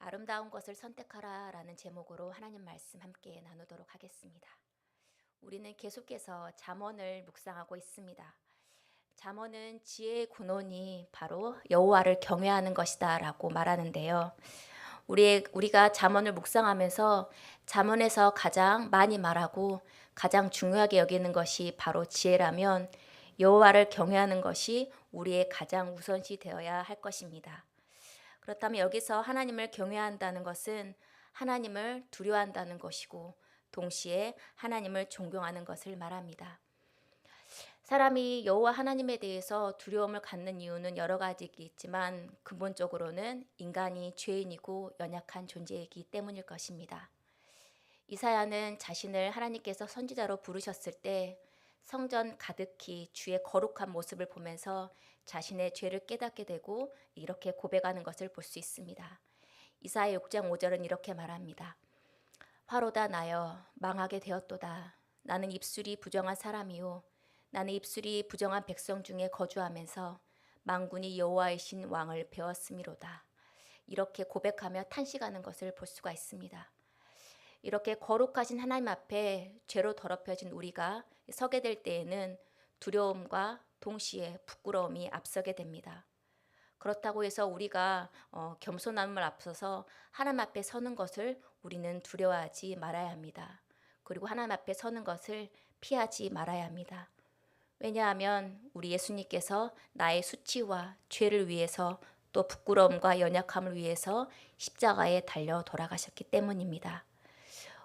아름다운 것을 선택하라 라는 제목으로 하나님 말씀 함께 나누도록 하겠습니다. 우리는 계속해서 잠언을 묵상하고 있습니다. 잠언은 지혜의 근원이 바로 여호와를 경외하는 것이다 라고 말하는데요. 우리가 잠언을 묵상하면서 잠언에서 가장 많이 말하고 가장 중요하게 여기는 것이 바로 지혜라면 여호와를 경외하는 것이 우리의 가장 우선시 되어야 할 것입니다. 그렇다면 여기서 하나님을 경외한다는 것은 하나님을 두려워한다는 것이고 동시에 하나님을 존경하는 것을 말합니다. 사람이 여호와 하나님에 대해서 두려움을 갖는 이유는 여러 가지겠지만 근본적으로는 인간이 죄인이고 연약한 존재이기 때문일 것입니다. 이사야는 자신을 하나님께서 선지자로 부르셨을 때 성전 가득히 주의 거룩한 모습을 보면서 자신의 죄를 깨닫게 되고 이렇게 고백하는 것을 볼 수 있습니다. 이사야 6장 5절은 이렇게 말합니다. 화로다 나여 망하게 되었도다. 나는 입술이 부정한 사람이요 나는 입술이 부정한 백성 중에 거주하면서 만군이 여호와이신 왕을 배웠음이로다. 이렇게 고백하며 탄식하는 것을 볼 수가 있습니다. 이렇게 거룩하신 하나님 앞에 죄로 더럽혀진 우리가 서게 될 때에는 두려움과 동시에 부끄러움이 앞서게 됩니다. 그렇다고 해서 우리가 겸손함을 앞서서 하나님 앞에 서는 것을 우리는 두려워하지 말아야 합니다. 그리고 하나님 앞에 서는 것을 피하지 말아야 합니다. 왜냐하면 우리 예수님께서 나의 수치와 죄를 위해서 또 부끄러움과 연약함을 위해서 십자가에 달려 돌아가셨기 때문입니다.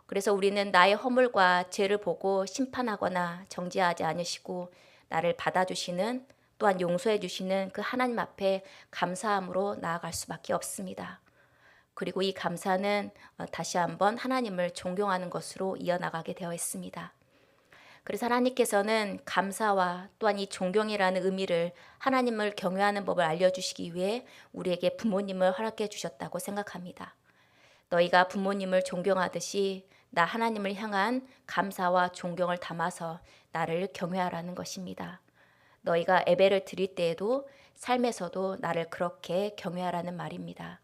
그래서 우리는 나의 허물과 죄를 보고 심판하거나 정죄하지 않으시고 나를 받아주시는 또한 용서해 주시는 그 하나님 앞에 감사함으로 나아갈 수밖에 없습니다. 그리고 이 감사는 다시 한번 하나님을 존경하는 것으로 이어나가게 되어 있습니다. 그래서 하나님께서는 감사와 또한 이 존경이라는 의미를 하나님을 경외하는 법을 알려주시기 위해 우리에게 부모님을 허락해 주셨다고 생각합니다. 너희가 부모님을 존경하듯이 나 하나님을 향한 감사와 존경을 담아서 나를 경외하라는 것입니다. 너희가 예배를 드릴 때에도 삶에서도 나를 그렇게 경외하라는 말입니다.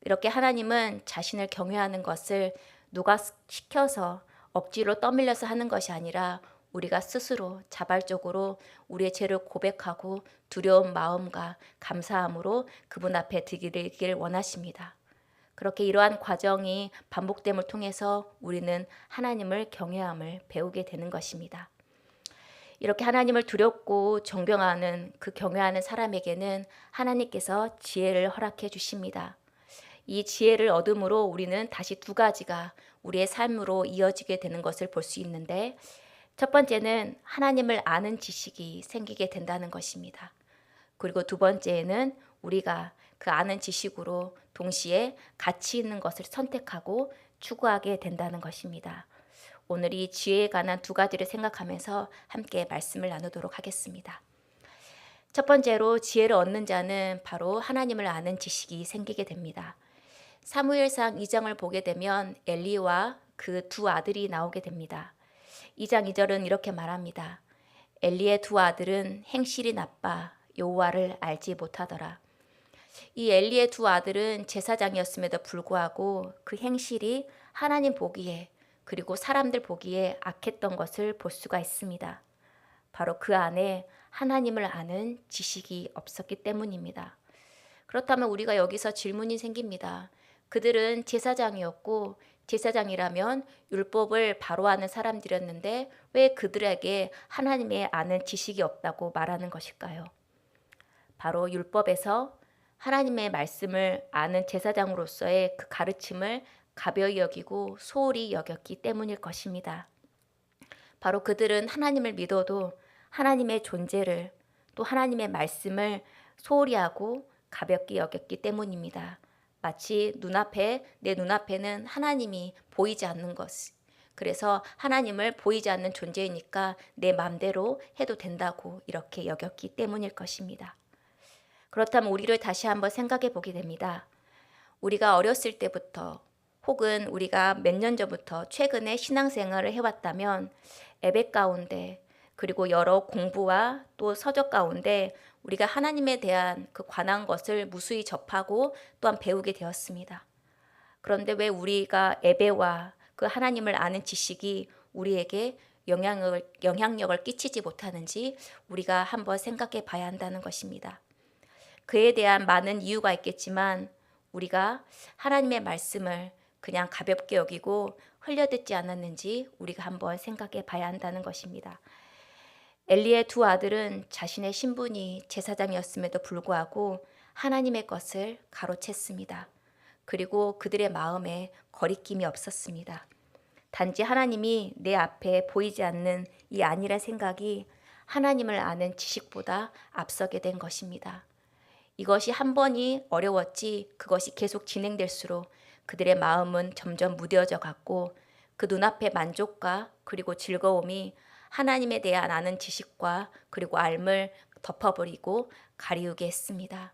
이렇게 하나님은 자신을 경외하는 것을 누가 시켜서 억지로 떠밀려서 하는 것이 아니라 우리가 스스로 자발적으로 우리의 죄를 고백하고 두려운 마음과 감사함으로 그분 앞에 드리길 원하십니다. 그렇게 이러한 과정이 반복됨을 통해서 우리는 하나님을 경외함을 배우게 되는 것입니다. 이렇게 하나님을 두렵고 존경하는 그 경외하는 사람에게는 하나님께서 지혜를 허락해 주십니다. 이 지혜를 얻음으로 우리는 다시 두 가지가 우리의 삶으로 이어지게 되는 것을 볼 수 있는데 첫 번째는 하나님을 아는 지식이 생기게 된다는 것입니다. 그리고 두 번째는 우리가 그 아는 지식으로 동시에 가치 있는 것을 선택하고 추구하게 된다는 것입니다. 오늘 이 지혜에 관한 두 가지를 생각하면서 함께 말씀을 나누도록 하겠습니다. 첫 번째로 지혜를 얻는 자는 바로 하나님을 아는 지식이 생기게 됩니다. 사무엘상 2장을 보게 되면 엘리와 그 두 아들이 나오게 됩니다. 2장 2절은 이렇게 말합니다. 엘리의 두 아들은 행실이 나빠 여호와를 알지 못하더라. 이 엘리의 두 아들은 제사장이었음에도 불구하고 그 행실이 하나님 보기에 그리고 사람들 보기에 악했던 것을 볼 수가 있습니다. 바로 그 안에 하나님을 아는 지식이 없었기 때문입니다. 그렇다면 우리가 여기서 질문이 생깁니다. 그들은 제사장이었고 제사장이라면 율법을 바로 아는 사람들이었는데 왜 그들에게 하나님의 아는 지식이 없다고 말하는 것일까요? 바로 율법에서 하나님의 말씀을 아는 제사장으로서의 그 가르침을 가벼이 여기고 소홀히 여겼기 때문일 것입니다. 바로 그들은 하나님을 믿어도 하나님의 존재를 또 하나님의 말씀을 소홀히 하고 가볍게 여겼기 때문입니다. 마치 내 눈앞에는 하나님이 보이지 않는 것. 그래서 하나님을 보이지 않는 존재이니까 내 맘대로 해도 된다고 이렇게 여겼기 때문일 것입니다. 그렇다면 우리를 다시 한번 생각해 보게 됩니다. 우리가 어렸을 때부터 혹은 우리가 몇 년 전부터 최근에 신앙생활을 해왔다면 예배 가운데 그리고 여러 공부와 또 서적 가운데 우리가 하나님에 대한 그 관한 것을 무수히 접하고 또한 배우게 되었습니다. 그런데 왜 우리가 예배와 그 하나님을 아는 지식이 우리에게 영향력을 끼치지 못하는지 우리가 한번 생각해 봐야 한다는 것입니다. 그에 대한 많은 이유가 있겠지만 우리가 하나님의 말씀을 그냥 가볍게 여기고 흘려듣지 않았는지 우리가 한번 생각해 봐야 한다는 것입니다. 엘리의 두 아들은 자신의 신분이 제사장이었음에도 불구하고 하나님의 것을 가로챘습니다. 그리고 그들의 마음에 거리낌이 없었습니다. 단지 하나님이 내 앞에 보이지 않는 이 아니란 생각이 하나님을 아는 지식보다 앞서게 된 것입니다. 이것이 한 번이 어려웠지 그것이 계속 진행될수록 그들의 마음은 점점 무뎌져 갔고 그 눈앞의 만족과 그리고 즐거움이 하나님에 대한 아는 지식과 그리고 알을 덮어버리고 가리우게 했습니다.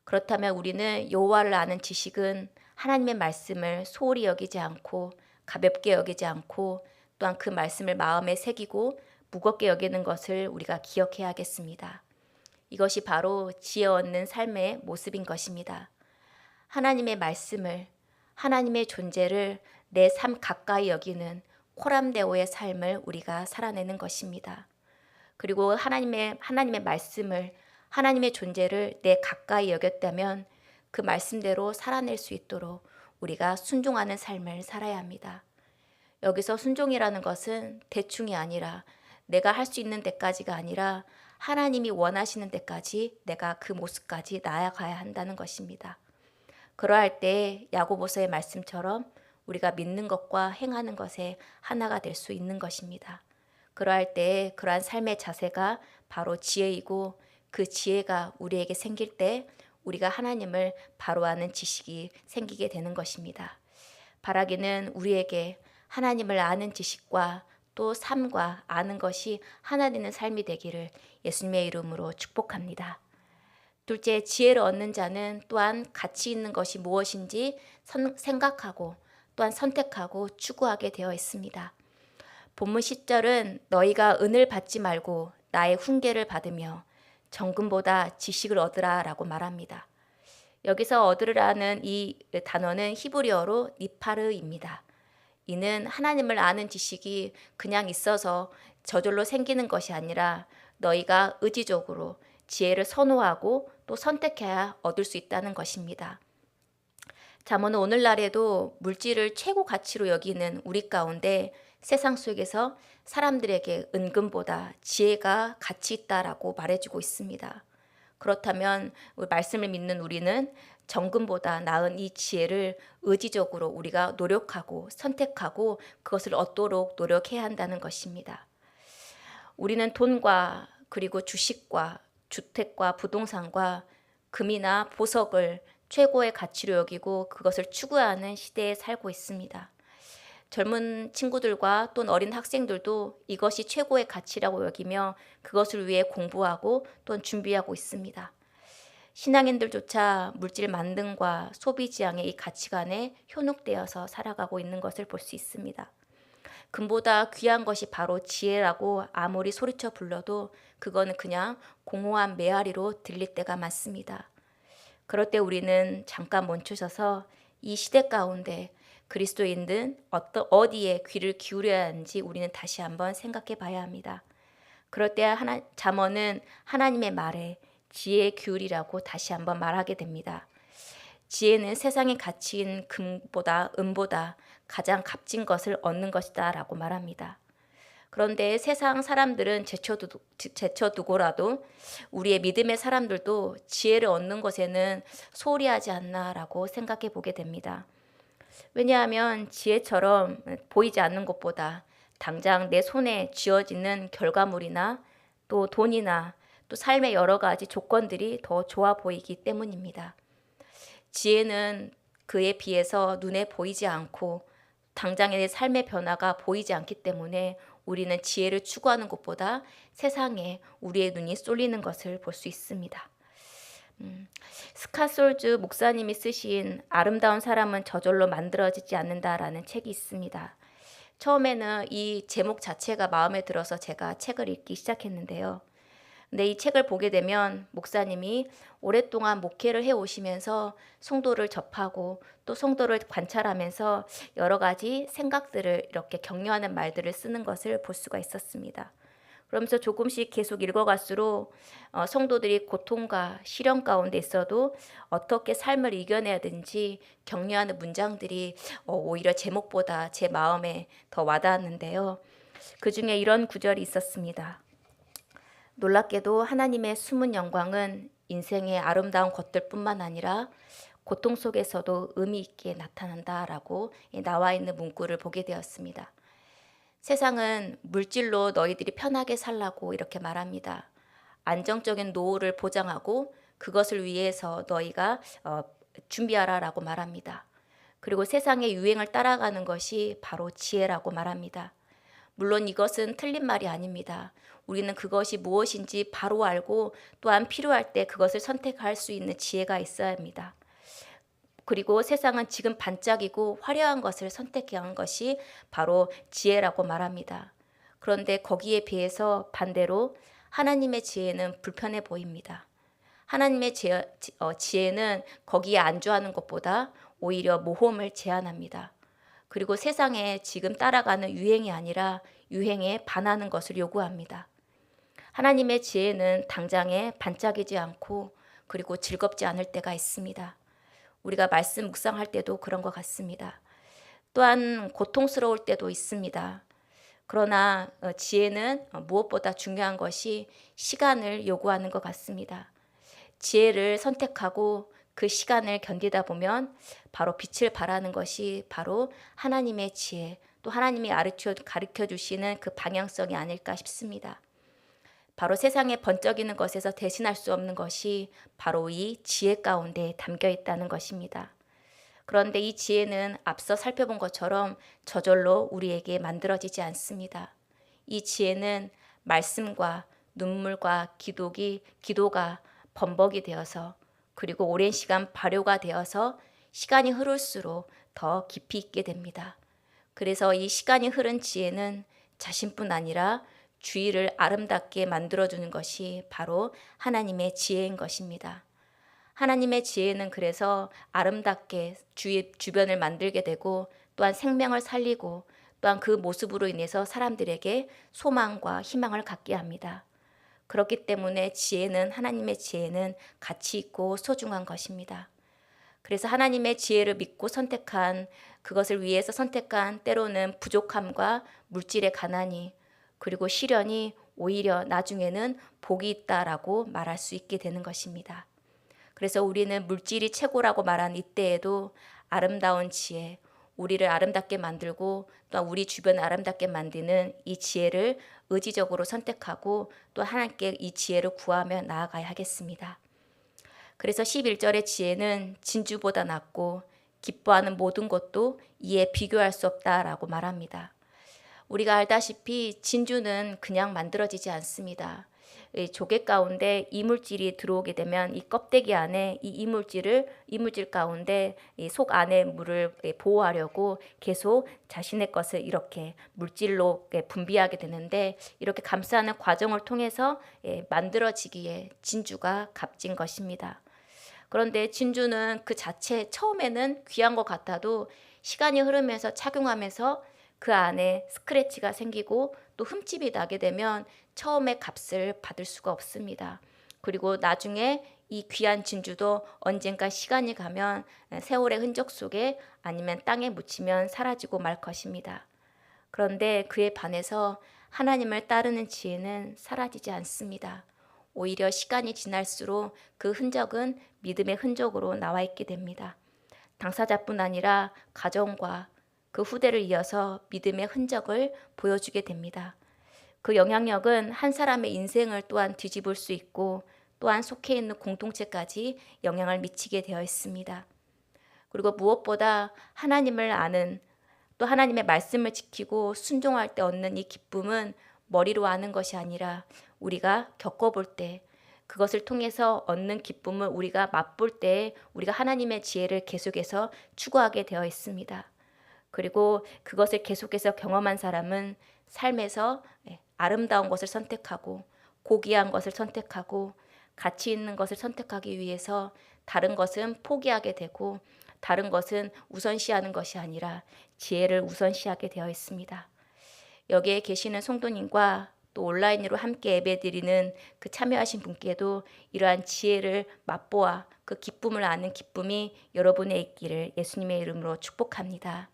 그렇다면 우리는 여호와를 아는 지식은 하나님의 말씀을 소홀히 여기지 않고 가볍게 여기지 않고 또한 그 말씀을 마음에 새기고 무겁게 여기는 것을 우리가 기억해야겠습니다. 이것이 바로 지혜 얻는 삶의 모습인 것입니다. 하나님의 말씀을, 하나님의 존재를 내 삶 가까이 여기는 코람데오의 삶을 우리가 살아내는 것입니다. 그리고 하나님의 말씀을, 하나님의 존재를 내 가까이 여겼다면 그 말씀대로 살아낼 수 있도록 우리가 순종하는 삶을 살아야 합니다. 여기서 순종이라는 것은 대충이 아니라 내가 할 수 있는 데까지가 아니라 하나님이 원하시는 데까지 내가 그 모습까지 나아가야 한다는 것입니다. 그러할 때 야고보서의 말씀처럼 우리가 믿는 것과 행하는 것에 하나가 될 수 있는 것입니다. 그러할 때 그러한 삶의 자세가 바로 지혜이고 그 지혜가 우리에게 생길 때 우리가 하나님을 바로 아는 지식이 생기게 되는 것입니다. 바라기는 우리에게 하나님을 아는 지식과 또 삶과 아는 것이 하나 되는 삶이 되기를 예수님의 이름으로 축복합니다. 둘째, 지혜를 얻는 자는 또한 가치 있는 것이 무엇인지 생각하고 또한 선택하고 추구하게 되어 있습니다. 본문 10절은 너희가 은을 받지 말고 나의 훈계를 받으며 정금보다 지식을 얻으라 라고 말합니다. 여기서 얻으라는 이 단어는 히브리어로 니파르입니다. 이는 하나님을 아는 지식이 그냥 있어서 저절로 생기는 것이 아니라 너희가 의지적으로 지혜를 선호하고 또 선택해야 얻을 수 있다는 것입니다. 잠언은 오늘날에도 물질을 최고 가치로 여기는 우리 가운데 세상 속에서 사람들에게 은금보다 지혜가 가치 있다라고 말해주고 있습니다. 그렇다면 말씀을 믿는 우리는 정금보다 나은 이 지혜를 의지적으로 우리가 노력하고 선택하고 그것을 얻도록 노력해야 한다는 것입니다. 우리는 돈과 그리고 주식과 주택과 부동산과 금이나 보석을 최고의 가치로 여기고 그것을 추구하는 시대에 살고 있습니다. 젊은 친구들과 또 어린 학생들도 이것이 최고의 가치라고 여기며 그것을 위해 공부하고 또 준비하고 있습니다. 신앙인들조차 물질 만능과 소비 지향의 이 가치관에 현혹되어서 살아가고 있는 것을 볼 수 있습니다. 금보다 귀한 것이 바로 지혜라고 아무리 소리쳐 불러도 그거는 그냥 공허한 메아리로 들릴 때가 많습니다. 그럴 때 우리는 잠깐 멈추셔서 이 시대 가운데 그리스도인들은 어디에 귀를 기울여야 하는지 우리는 다시 한번 생각해 봐야 합니다. 그럴 때 잠언은 하나님의 말에 지혜의 기울이라고 다시 한번 말하게 됩니다. 지혜는 세상의 가치인 금보다 은보다 가장 값진 것을 얻는 것이다 라고 말합니다. 그런데 세상 사람들은 제쳐두고라도 우리의 믿음의 사람들도 지혜를 얻는 것에는 소홀히 하지 않나 라고 생각해 보게 됩니다. 왜냐하면 지혜처럼 보이지 않는 것보다 당장 내 손에 쥐어지는 결과물이나 또 돈이나 또 삶의 여러 가지 조건들이 더 좋아 보이기 때문입니다. 지혜는 그에 비해서 눈에 보이지 않고 당장의 삶의 변화가 보이지 않기 때문에 우리는 지혜를 추구하는 것보다 세상에 우리의 눈이 쏠리는 것을 볼 수 있습니다. 스카솔즈 목사님이 쓰신 아름다운 사람은 저절로 만들어지지 않는다라는 책이 있습니다. 처음에는 이 제목 자체가 마음에 들어서 제가 책을 읽기 시작했는데요. 근데 이 책을 보게 되면 목사님이 오랫동안 목회를 해 오시면서 성도를 접하고 또 성도를 관찰하면서 여러 가지 생각들을 이렇게 격려하는 말들을 쓰는 것을 볼 수가 있었습니다. 그러면서 조금씩 계속 읽어갈수록 성도들이 고통과 시련 가운데 있어도 어떻게 삶을 이겨내야 되는지 격려하는 문장들이 오히려 제목보다 제 마음에 더 와닿았는데요. 그 중에 이런 구절이 있었습니다. 놀랍게도 하나님의 숨은 영광은 인생의 아름다운 것들뿐만 아니라 고통 속에서도 의미 있게 나타난다라고 나와 있는 문구를 보게 되었습니다. 세상은 물질로 너희들이 편하게 살라고 이렇게 말합니다. 안정적인 노후를 보장하고 그것을 위해서 너희가 준비하라라고 말합니다. 그리고 세상의 유행을 따라가는 것이 바로 지혜라고 말합니다. 물론 이것은 틀린 말이 아닙니다. 우리는 그것이 무엇인지 바로 알고 또한 필요할 때 그것을 선택할 수 있는 지혜가 있어야 합니다. 그리고 세상은 지금 반짝이고 화려한 것을 선택한 것이 바로 지혜라고 말합니다. 그런데 거기에 비해서 반대로 하나님의 지혜는 불편해 보입니다. 하나님의 지혜는 거기에 안주하는 것보다 오히려 모험을 제한합니다. 그리고 세상에 지금 따라가는 유행이 아니라 유행에 반하는 것을 요구합니다. 하나님의 지혜는 당장에 반짝이지 않고 그리고 즐겁지 않을 때가 있습니다. 우리가 말씀 묵상할 때도 그런 것 같습니다. 또한 고통스러울 때도 있습니다. 그러나 지혜는 무엇보다 중요한 것이 시간을 요구하는 것 같습니다. 지혜를 선택하고 그 시간을 견디다 보면 바로 빛을 발하는 것이 바로 하나님의 지혜, 또 하나님이 가르쳐 주시는 그 방향성이 아닐까 싶습니다. 바로 세상에 번쩍이는 것에서 대신할 수 없는 것이 바로 이 지혜 가운데 담겨 있다는 것입니다. 그런데 이 지혜는 앞서 살펴본 것처럼 저절로 우리에게 만들어지지 않습니다. 이 지혜는 말씀과 눈물과 기도가 범벅이 되어서 그리고 오랜 시간 발효가 되어서 시간이 흐를수록 더 깊이 있게 됩니다. 그래서 이 시간이 흐른 지혜는 자신뿐 아니라 주위를 아름답게 만들어주는 것이 바로 하나님의 지혜인 것입니다. 하나님의 지혜는 그래서 아름답게 주변을 만들게 되고 또한 생명을 살리고 또한 그 모습으로 인해서 사람들에게 소망과 희망을 갖게 합니다. 그렇기 때문에 하나님의 지혜는 가치 있고 소중한 것입니다. 그래서 하나님의 지혜를 믿고 그것을 위해서 선택한 때로는 부족함과 물질의 가난이 그리고 시련이 오히려 나중에는 복이 있다라고 말할 수 있게 되는 것입니다. 그래서 우리는 물질이 최고라고 말한 이때에도 아름다운 지혜, 우리를 아름답게 만들고 또 우리 주변을 아름답게 만드는 이 지혜를 의지적으로 선택하고 또 하나님께 이 지혜를 구하며 나아가야 하겠습니다. 그래서 11절의 지혜는 진주보다 낫고 기뻐하는 모든 것도 이에 비교할 수 없다라고 말합니다. 우리가 알다시피 진주는 그냥 만들어지지 않습니다. 조개 가운데 이물질이 들어오게 되면 이 껍데기 안에 이물질 가운데 속 안에 물을 보호하려고 계속 자신의 것을 이렇게 물질로 분비하게 되는데 이렇게 감싸는 과정을 통해서 만들어지기에 진주가 값진 것입니다. 그런데 진주는 그 자체 처음에는 귀한 것 같아도 시간이 흐르면서 착용하면서 그 안에 스크래치가 생기고 또 흠집이 나게 되면 처음에 값을 받을 수가 없습니다. 그리고 나중에 이 귀한 진주도 언젠가 시간이 가면 세월의 흔적 속에 아니면 땅에 묻히면 사라지고 말 것입니다. 그런데 그에 반해서 하나님을 따르는 지혜는 사라지지 않습니다. 오히려 시간이 지날수록 그 흔적은 믿음의 흔적으로 나와 있게 됩니다. 당사자뿐 아니라 가정과 그 후대를 이어서 믿음의 흔적을 보여주게 됩니다. 그 영향력은 한 사람의 인생을 또한 뒤집을 수 있고 또한 속해 있는 공동체까지 영향을 미치게 되어 있습니다. 그리고 무엇보다 하나님을 아는 또 하나님의 말씀을 지키고 순종할 때 얻는 이 기쁨은 머리로 아는 것이 아니라 우리가 겪어볼 때 그것을 통해서 얻는 기쁨을 우리가 맛볼 때 우리가 하나님의 지혜를 계속해서 추구하게 되어 있습니다. 그리고 그것을 계속해서 경험한 사람은 삶에서 아름다운 것을 선택하고 고귀한 것을 선택하고 가치 있는 것을 선택하기 위해서 다른 것은 포기하게 되고 다른 것은 우선시하는 것이 아니라 지혜를 우선시하게 되어 있습니다. 여기에 계시는 성도님과 또 온라인으로 함께 예배드리는 그 참여하신 분께도 이러한 지혜를 맛보아 그 기쁨을 아는 기쁨이 여러분의 있기를 예수님의 이름으로 축복합니다.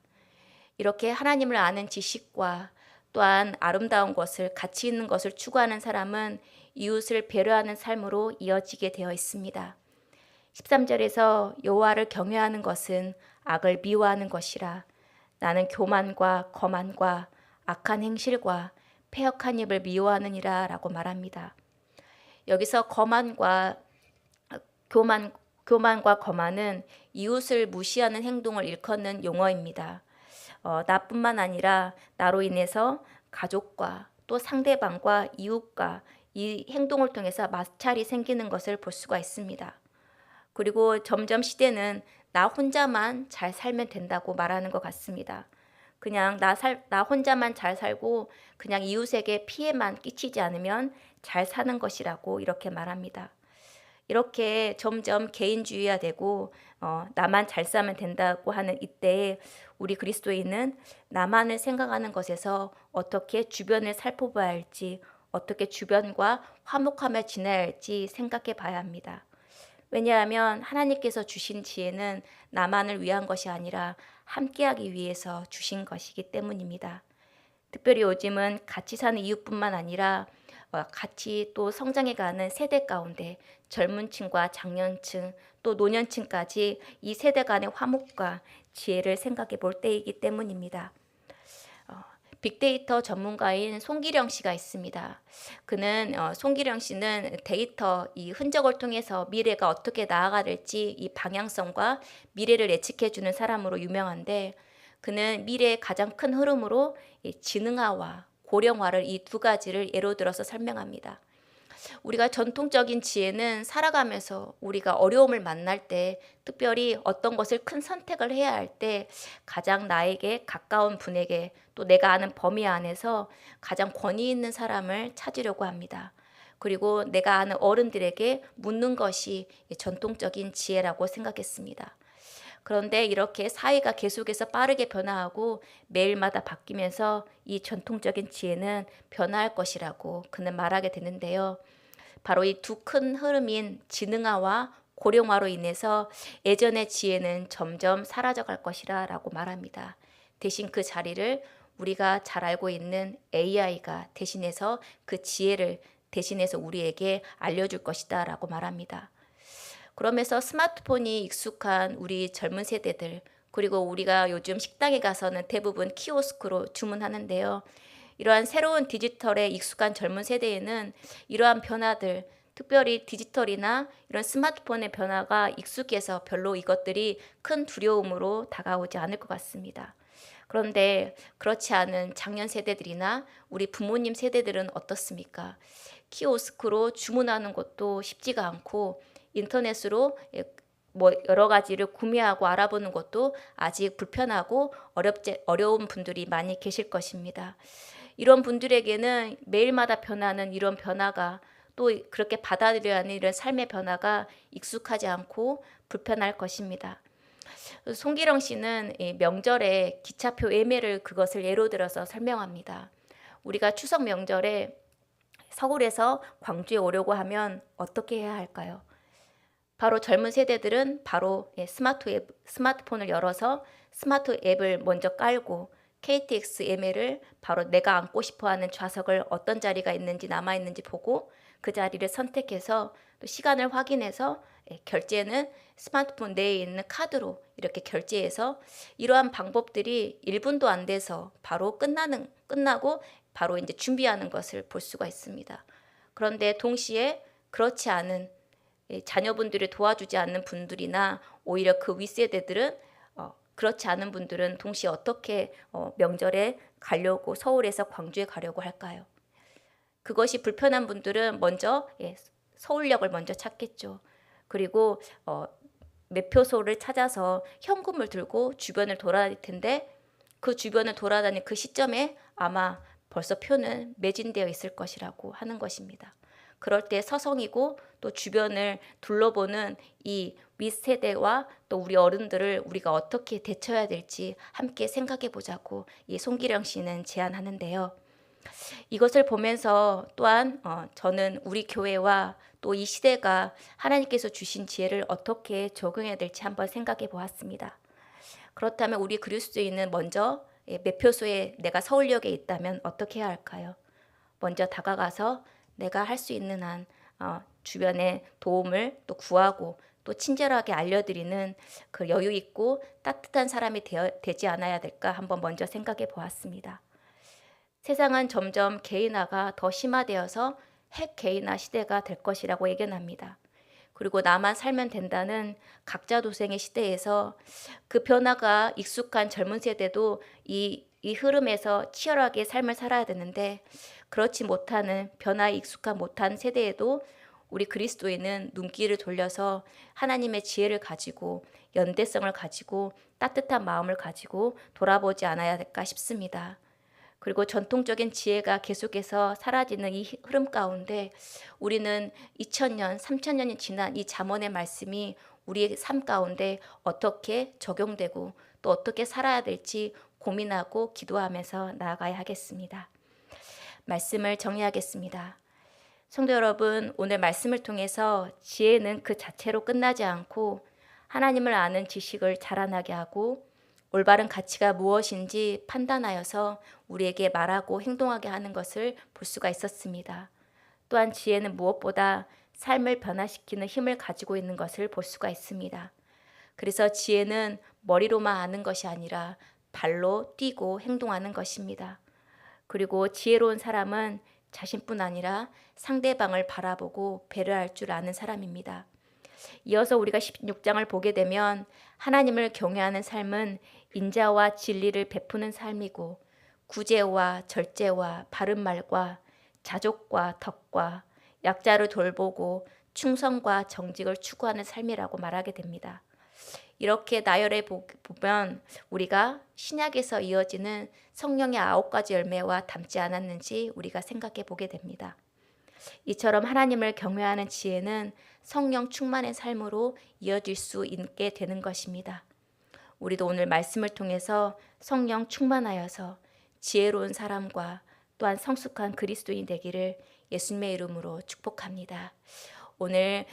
이렇게 하나님을 아는 지식과 또한 아름다운 것을 가치 있는 것을 추구하는 사람은 이웃을 배려하는 삶으로 이어지게 되어 있습니다. 13절에서 여호와를 경외하는 것은 악을 미워하는 것이라 나는 교만과 거만과 악한 행실과 패역한 입을 미워하느니라 라고 말합니다. 여기서 교만과 거만은 이웃을 무시하는 행동을 일컫는 용어입니다. 나뿐만 아니라 나로 인해서 가족과 또 상대방과 이웃과 이 행동을 통해서 마찰이 생기는 것을 볼 수가 있습니다. 그리고 점점 시대는 나 혼자만 잘 살면 된다고 말하는 것 같습니다. 그냥 나 혼자만 잘 살고 그냥 이웃에게 피해만 끼치지 않으면 잘 사는 것이라고 이렇게 말합니다. 이렇게 점점 개인주의화되고 나만 잘 살면 된다고 하는 이때에 우리 그리스도인은 나만을 생각하는 것에서 어떻게 주변을 살펴봐야 할지 어떻게 주변과 화목하며 지내야 할지 생각해 봐야 합니다. 왜냐하면 하나님께서 주신 지혜는 나만을 위한 것이 아니라 함께하기 위해서 주신 것이기 때문입니다. 특별히 요즘은 같이 사는 이웃뿐만 아니라 같이 또 성장해가는 세대 가운데 젊은 층과 장년층 또 노년층까지 이 세대 간의 화목과 지혜를 생각해 볼 때이기 때문입니다. 빅데이터 전문가인 송기령 씨가 있습니다. 송기령 씨는 데이터 이 흔적을 통해서 미래가 어떻게 나아갈지 이 방향성과 미래를 예측해 주는 사람으로 유명한데 그는 미래의 가장 큰 흐름으로 이 지능화와 고령화를 이 두 가지를 예로 들어서 설명합니다. 우리가 전통적인 지혜는 살아가면서 우리가 어려움을 만날 때 특별히 어떤 것을 큰 선택을 해야 할 때 가장 나에게 가까운 분에게 또 내가 아는 범위 안에서 가장 권위 있는 사람을 찾으려고 합니다. 그리고 내가 아는 어른들에게 묻는 것이 전통적인 지혜라고 생각했습니다. 그런데 이렇게 사회가 계속해서 빠르게 변화하고 매일마다 바뀌면서 이 전통적인 지혜는 변화할 것이라고 그는 말하게 되는데요. 바로 이 두 큰 흐름인 지능화와 고령화로 인해서 예전의 지혜는 점점 사라져갈 것이라 라고 말합니다. 대신 그 자리를 우리가 잘 알고 있는 AI가 대신해서 그 지혜를 대신해서 우리에게 알려줄 것이다 라고 말합니다. 그러면서 스마트폰이 익숙한 우리 젊은 세대들 그리고 우리가 요즘 식당에 가서는 대부분 키오스크로 주문하는데요. 이러한 새로운 디지털에 익숙한 젊은 세대에는 이러한 변화들 특별히 디지털이나 이런 스마트폰의 변화가 익숙해서 별로 이것들이 큰 두려움으로 다가오지 않을 것 같습니다. 그런데 그렇지 않은 장년 세대들이나 우리 부모님 세대들은 어떻습니까? 키오스크로 주문하는 것도 쉽지가 않고 인터넷으로 여러 가지를 구매하고 알아보는 것도 아직 불편하고 어려운 분들이 많이 계실 것입니다. 이런 분들에게는 매일마다 변하는 이런 변화가 또 그렇게 받아들여야 하는 이런 삶의 변화가 익숙하지 않고 불편할 것입니다. 송기령 씨는 명절에 기차표 예매를 그것을 예로 들어서 설명합니다. 우리가 추석 명절에 서울에서 광주에 오려고 하면 어떻게 해야 할까요? 바로 젊은 세대들은 바로 스마트폰을 열어서 스마트 앱을 먼저 깔고 KTX 예매를 바로 내가 앉고 싶어하는 좌석을 어떤 자리가 있는지 남아있는지 보고 그 자리를 선택해서 또 시간을 확인해서 결제는 스마트폰 내에 있는 카드로 이렇게 결제해서 이러한 방법들이 1분도 안 돼서 바로 끝나고 바로 이제 준비하는 것을 볼 수가 있습니다. 그런데 동시에 그렇지 않은 자녀분들을 도와주지 않는 분들이나 오히려 그 윗세대들은 그렇지 않은 분들은 동시에 어떻게 명절에 가려고 서울에서 광주에 가려고 할까요? 그것이 불편한 분들은 먼저 서울역을 먼저 찾겠죠. 그리고 매표소를 찾아서 현금을 들고 주변을 돌아다닐 텐데 그 주변을 돌아다니는 그 시점에 아마 벌써 표는 매진되어 있을 것이라고 하는 것입니다. 그럴 때 서성이고 또 주변을 둘러보는 이 윗세대와 또 우리 어른들을 우리가 어떻게 대처해야 될지 함께 생각해 보자고 이 송기령 씨는 제안하는데요. 이것을 보면서 또한 저는 우리 교회와 또 이 시대가 하나님께서 주신 지혜를 어떻게 적용해야 될지 한번 생각해 보았습니다. 그렇다면 우리 그리스도인은 먼저 매표소에 내가 서울역에 있다면 어떻게 해야 할까요? 먼저 다가가서 내가 할 수 있는 한 주변에 도움을 또 구하고 또 친절하게 알려드리는 그 여유 있고 따뜻한 사람이 되지 않아야 될까 한번 먼저 생각해 보았습니다. 세상은 점점 개인화가 더 심화되어서 핵 개인화 시대가 될 것이라고 예견합니다. 그리고 나만 살면 된다는 각자 도생의 시대에서 그 변화가 익숙한 젊은 세대도 이 흐름에서 치열하게 삶을 살아야 되는데 그렇지 못하는 변화에 익숙한 못한 세대에도 우리 그리스도인은 눈길을 돌려서 하나님의 지혜를 가지고 연대성을 가지고 따뜻한 마음을 가지고 돌아보지 않아야 될까 싶습니다. 그리고 전통적인 지혜가 계속해서 사라지는 이 흐름 가운데 우리는 2000년, 3000년이 지난 이 잠언의 말씀이 우리의 삶 가운데 어떻게 적용되고 또 어떻게 살아야 될지 고민하고 기도하면서 나아가야 하겠습니다. 말씀을 정리하겠습니다. 성도 여러분, 오늘 말씀을 통해서 지혜는 그 자체로 끝나지 않고 하나님을 아는 지식을 자라나게 하고 올바른 가치가 무엇인지 판단하여서 우리에게 말하고 행동하게 하는 것을 볼 수가 있었습니다. 또한 지혜는 무엇보다 삶을 변화시키는 힘을 가지고 있는 것을 볼 수가 있습니다. 그래서 지혜는 머리로만 아는 것이 아니라 발로 뛰고 행동하는 것입니다. 그리고 지혜로운 사람은 자신뿐 아니라 상대방을 바라보고 배려할 줄 아는 사람입니다. 이어서 우리가 16장을 보게 되면 하나님을 경외하는 삶은 인자와 진리를 베푸는 삶이고 구제와 절제와 바른 말과 자족과 덕과 약자를 돌보고 충성과 정직을 추구하는 삶이라고 말하게 됩니다. 이렇게 나열해 보면 우리가 신약에서 이어지는 성령의 9가지 열매와 닮지 않았는지 우리가 생각해 보게 됩니다. 이처럼 하나님을 경외하는 지혜는 성령 충만의 삶으로 이어질 수 있게 되는 것입니다. 우리도 오늘 말씀을 통해서 성령 충만하여서 지혜로운 사람과 또한 성숙한 그리스도인 되기를 예수님의 이름으로 축복합니다. 오늘